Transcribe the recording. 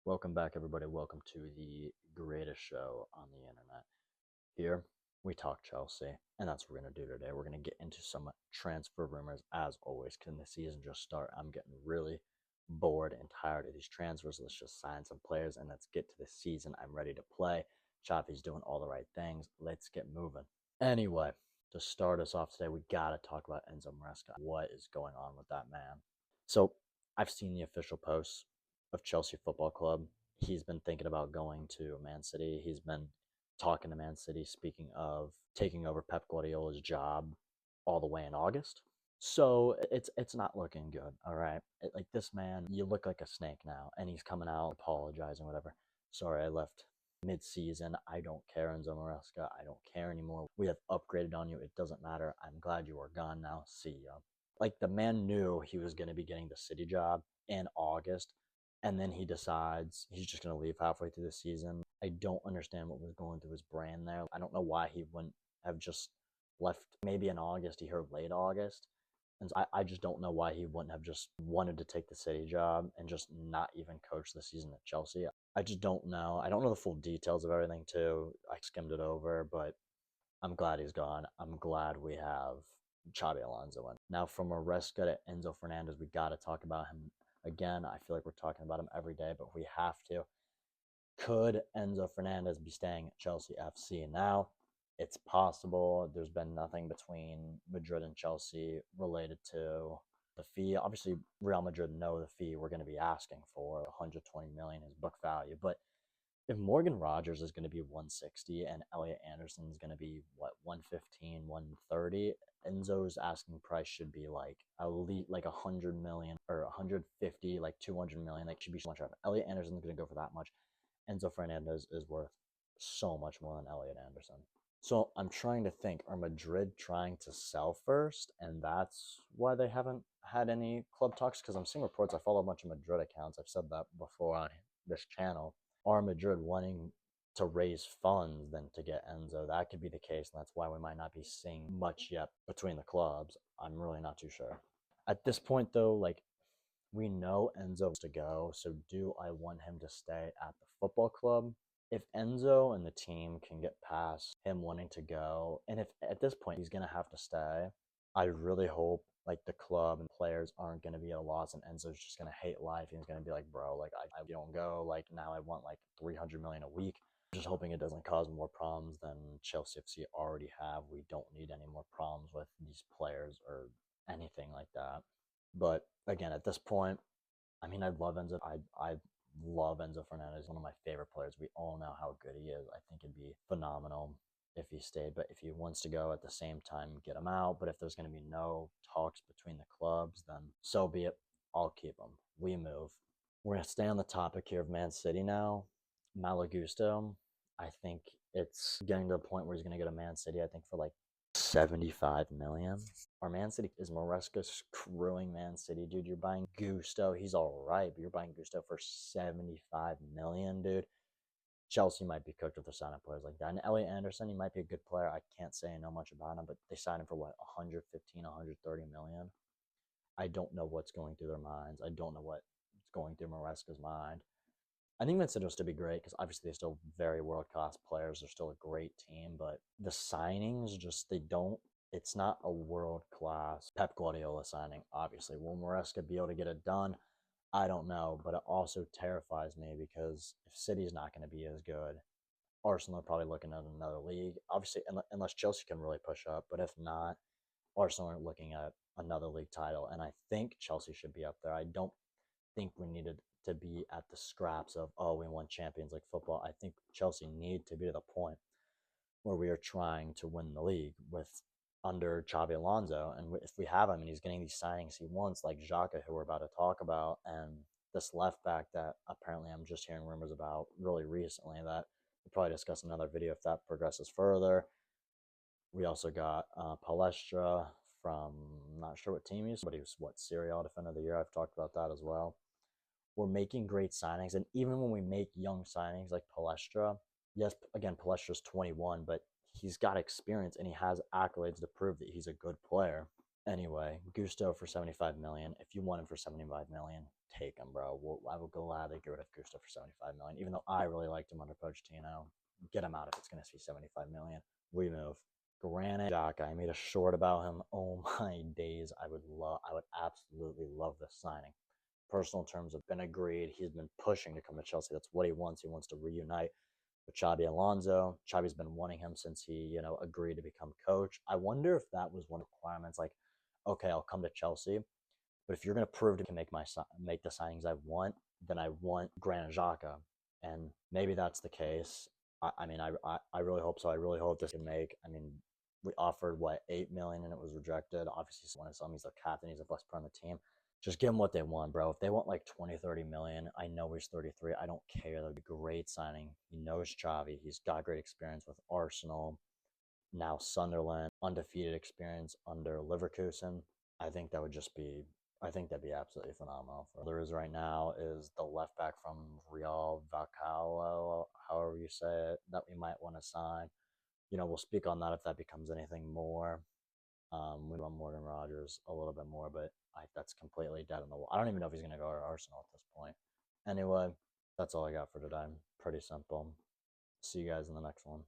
Welcome back, everybody. Welcome to the greatest show on the internet. Here, we talk Chelsea, and that's what we're going to do today. We're going to get into some transfer rumors, as always. Can the season just start? I'm getting really bored and tired of these transfers. Let's just sign some players, and let's get to the season. I'm ready to play. Chavi's doing all the right things. Let's get moving. Anyway, to start us off today, we got to talk about Enzo Maresca. What is going on with that man? So, I've seen the official posts of Chelsea Football Club. He's been thinking about going to Man City. He's been talking to Man City, speaking of taking over Pep Guardiola's job all the way in August. So it's not looking good. All right, like this man, you look like a snake now, and he's coming out apologizing, whatever. Sorry, I left mid-season. I don't care, Enzo Maresca. I don't care anymore. We have upgraded on you. It doesn't matter. I'm glad you are gone now. See ya. Like the man knew he was going to be getting the City job in August, and then he decides he's just going to leave halfway through the season. I don't understand what was going through his brain there. I don't know why he wouldn't have just left maybe in August. He heard late August. And so I just don't know why he wouldn't have just wanted to take the City job and just not even coach the season at Chelsea. I just don't know. I don't know the full details of everything, too. I skimmed it over, but I'm glad he's gone. I'm glad we have Xabi Alonso in. Now, from Maresca to Enzo Fernandez, we got to talk about him again. I feel like we're talking about him every day, but we have to. Could Enzo Fernandez be staying at Chelsea FC now? It's possible. There's been nothing between Madrid and Chelsea related to the fee. Obviously, Real Madrid know the fee we're going to be asking for 120 million is book value, but if Morgan Rogers is going to be 160 and Elliot Anderson is going to be what 115, 130, Enzo's asking price should be like at least like 100 million or 150, like 200 million. Like should be so much. Elliot Anderson is going to go for that much. Enzo Fernandez is worth so much more than Elliot Anderson. So I'm trying to think, are Madrid trying to sell first, and that's why they haven't had any club talks? Because I'm seeing reports. I follow a bunch of Madrid accounts. I've said that before on this channel. Are Madrid wanting to raise funds than to get Enzo? That could be the case, and that's why we might not be seeing much yet between the clubs. I'm really not too sure. At this point, though, like we know Enzo's to go, so do I want him to stay at the football club? If Enzo and the team can get past him wanting to go, and if at this point he's going to have to stay, I really hope like the club and players aren't going to be at a loss and Enzo's just going to hate life. He's going to be like, bro, like I don't go. Like now I want like 300 million a week. Just hoping it doesn't cause more problems than Chelsea FC already have. We don't need any more problems with these players or anything like that. But again, at this point, I mean, I love Enzo. I love Enzo Fernandez, one of my favorite players. We all know how good he is. I think it'd be phenomenal if he stayed. But if he wants to go at the same time, get him out. But if there's going to be no talks between the clubs, then so be it. I'll keep him. We move. We're going to stay on the topic here of Man City now. Malagusto, I think it's getting to the point where he's going to go to Man City, I think, for like 75 million. Or Man City is Maresca screwing Man City, dude. You're buying Gusto. He's all right, but you're buying Gusto for 75 million, dude. Chelsea might be cooked with the signing players like that. And Elliot Anderson, he might be a good player. I can't say I know much about him, but they signed him for what, 115, 130 million. I don't know what's going through their minds. I don't know what's going through Maresca's mind. I think Man City will still be great because obviously they're still very world class players. They're still a great team, but the signings just they don't. It's not a world class Pep Guardiola signing. Obviously, will Maresca be able to get it done? I don't know, but it also terrifies me because if City's not going to be as good, Arsenal are probably looking at another league. Obviously, unless Chelsea can really push up, but if not, Arsenal are looking at another league title, and I think Chelsea should be up there. I don't think we needed to be at the scraps of, oh, we won Champions League football. I think Chelsea need to be to the point where we are trying to win the league with under Xabi Alonso. And if we have him and he's getting these signings he wants, like Xhaka, who we're about to talk about, and this left back that apparently I'm just hearing rumors about really recently that we'll probably discuss in another video if that progresses further. We also got Palestra from, I'm not sure what team he's, but he was, what, Serie A Defender of the Year. I've talked about that as well. We're making great signings. And even when we make young signings like Palestra, yes, again, Palestra's 21, but he's got experience and he has accolades to prove that he's a good player. Anyway, Gusto for 75 million. If you want him for 75 million, take him, bro. I would gladly get rid of Gusto for 75 million, even though I really liked him under Pochettino. Get him out if it's going to see 75 million. We move. Granit Xhaka, I made a short about him. Oh my days, I would absolutely love this signing. Personal terms have been agreed. He's been pushing to come to Chelsea. That's what he wants. He wants to reunite with Xabi Alonso. Xabi's been wanting him since he, agreed to become coach. I wonder if that was one of the requirements. Like, okay, I'll come to Chelsea, but if you're going to prove to make the signings I want, then I want Granit Xhaka, and maybe that's the case. I really hope so. I really hope this can make. I mean, we offered what 8 million and it was rejected. Obviously, someone to he's their captain. He's the best player on the team. Just give them what they want, bro. If they want like 20, 30 million, I know he's 33. I don't care. That'd be a great signing. He knows Xavi. He's got great experience with Arsenal, now Sunderland, undefeated experience under Leverkusen. I think that would just be, I think that'd be absolutely phenomenal. There is right now is the left back from Real Vallecano, however you say it, that we might want to sign. We'll speak on that if that becomes anything more. We want Morgan Rogers a little bit more, but that's completely dead in the wall. I don't even know if he's going to go to Arsenal at this point. Anyway, that's all I got for today. Pretty simple. See you guys in the next one.